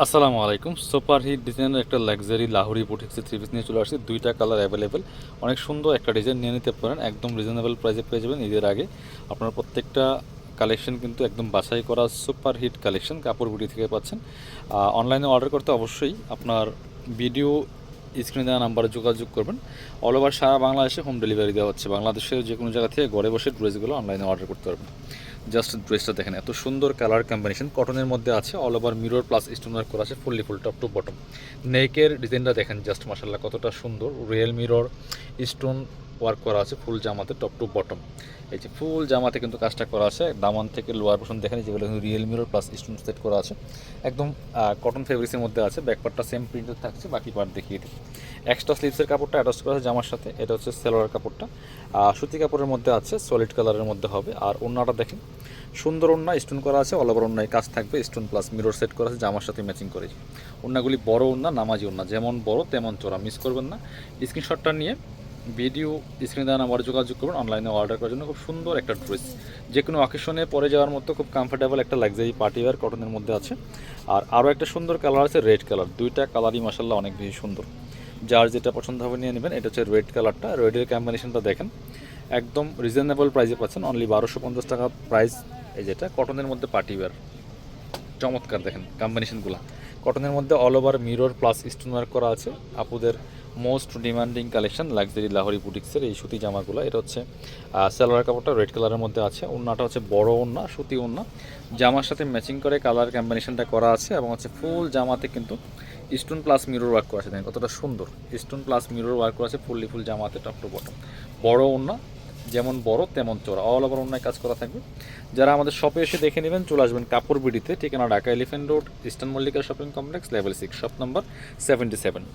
আসসালামু আলাইকুম। Super hit ডিজাইনের একটা লাক্সারি লাহোরি বুটিক্সের থ্রি পিস নিয়ে চলে আসছি। দুইটা কালার অ্যাভেলেবেল, অনেক সুন্দর একটা ডিজাইন নিয়ে নিতে পারেন। একদম রিজনেবল প্রাইসে পেয়ে যাবেন। ঈদের আগে আপনার প্রত্যেকটা কালেকশন কিন্তু একদম বাছাই করা সুপার হিট কালেকশন কাপড় বুটি থেকে পাচ্ছেন। অনলাইনে অর্ডার করতে অবশ্যই আপনার ভিডিও স্ক্রিনে দেওয়া নাম্বারে যোগাযোগ করবেন। অল ওভার সারা বাংলাদেশে হোম ডেলিভারি দেওয়া হচ্ছে। বাংলাদেশের যে কোনো জায়গা থেকে ঘরে বসে ড্রেসগুলো অনলাইনে অর্ডার করতে পারবেন। জাস্ট ড্রেসটা দেখেন, এত সুন্দর কালার কম্বিনেশন, কটনের মধ্যে আছে, all over mirror plus stone work করা আছে, fully full top to bottom. নেকের ডিজাইনটা দেখেন জাস্ট মাশাআল্লাহ কতটা সুন্দর, রিয়েল মিরর স্টোন ওয়ার্ক করা আছে ফুল জামাতে টপ টু বটম। এই যে ফুল জামাতে কিন্তু কাজটা করা আছে, দামান থেকে লোয়ার পোর্শন দেখেন যেগুলো কিন্তু real mirror plus stone set করা আছে, একদম কটন ফেব্রিক্সের মধ্যে আছে। ব্যাক পার্টটা সেম প্রিন্টেড থাকছে, বাকি পার্ট দেখিয়ে দিই। এক্সট্রা স্লিভসের কাপড়টা অ্যাটাচ করা আছে জামার সাথে, এটা হচ্ছে সেলোয়ার কাপড়টা সুতি কাপড়ের মধ্যে আছে, সলিড কালারের মধ্যে হবে। আর ওড়নাটা দেখেন সুন্দর ওড়না, স্টোন করা আছে, অল ওভার ওড়নায় কাজ থাকবে, স্টোন প্লাস মিরর সেট করা আছে জামার সাথে ম্যাচিং করে। ওড়নাগুলি বড় ওড়না, নামাজি ওড়না, যেমন বড় তেমন চড়া, মিস করবেন না। স্ক্রিনশটটা নিয়ে ভিডিও স্ক্রিনে দেওয়া নাম্বারে যোগাযোগ করবেন অনলাইনে অর্ডার করার জন্য। খুব সুন্দর একটা ড্রেস, যে কোনো অকেশনে পরে যাওয়ার মতো খুব কমফোর্টেবল একটা লাক্সারি পার্টি ওয়্যার কটনের মধ্যে আছে। আর আরও একটা সুন্দর কালার আছে রেড কালার, দুইটা কালারই মাসাল্লাহ অনেক বেশি সুন্দর। যার যেটা পছন্দ হবে নিয়ে নেবেন। এটা হচ্ছে রেড কালারটা, রেডের কম্বিনেশনটা দেখেন, একদম রিজনেবল প্রাইসে পাচ্ছেন, অনলি 1250 টাকা প্রাইস। এই যেটা কটনের মধ্যে পার্টি ওয়্যার, চমৎকার দেখেন কম্বিনেশনগুলো। কটনের মধ্যে all over mirror plus stone work করা আছে। আপুদের most demanding collection luxury Lahori বুটিক্সের এই সুতি জামাগুলো। এটা হচ্ছে সালোয়ার কাপড়টা রেড কালারের মধ্যে আছে, ওড়নাটা হচ্ছে বড় ওড়না, সুতি ওড়না, জামার সাথে ম্যাচিং করে কালার কম্বিনেশনটা করা আছে। এবং হচ্ছে ফুল জামাতে কিন্তু স্টোন প্লাস মিরর ওয়ার্ক করা আছে, দেখেন কতটা সুন্দর, স্টোন প্লাস মিরর ওয়ার্ক করা আছে ফুললি ফুল জামাতে টপ টু বটম। বড় ওড়না, যেমন বড় তেমন চোরা, অল ওভার অন্যায় কাজ করা থাকবে। যারা আমাদের শপে এসে দেখে নেবেন চলে আসবেন কাপড় বিডিতে, ঠিকানা Dhaka elephant road, eastern Mallika shopping complex, level 6, shop number 77।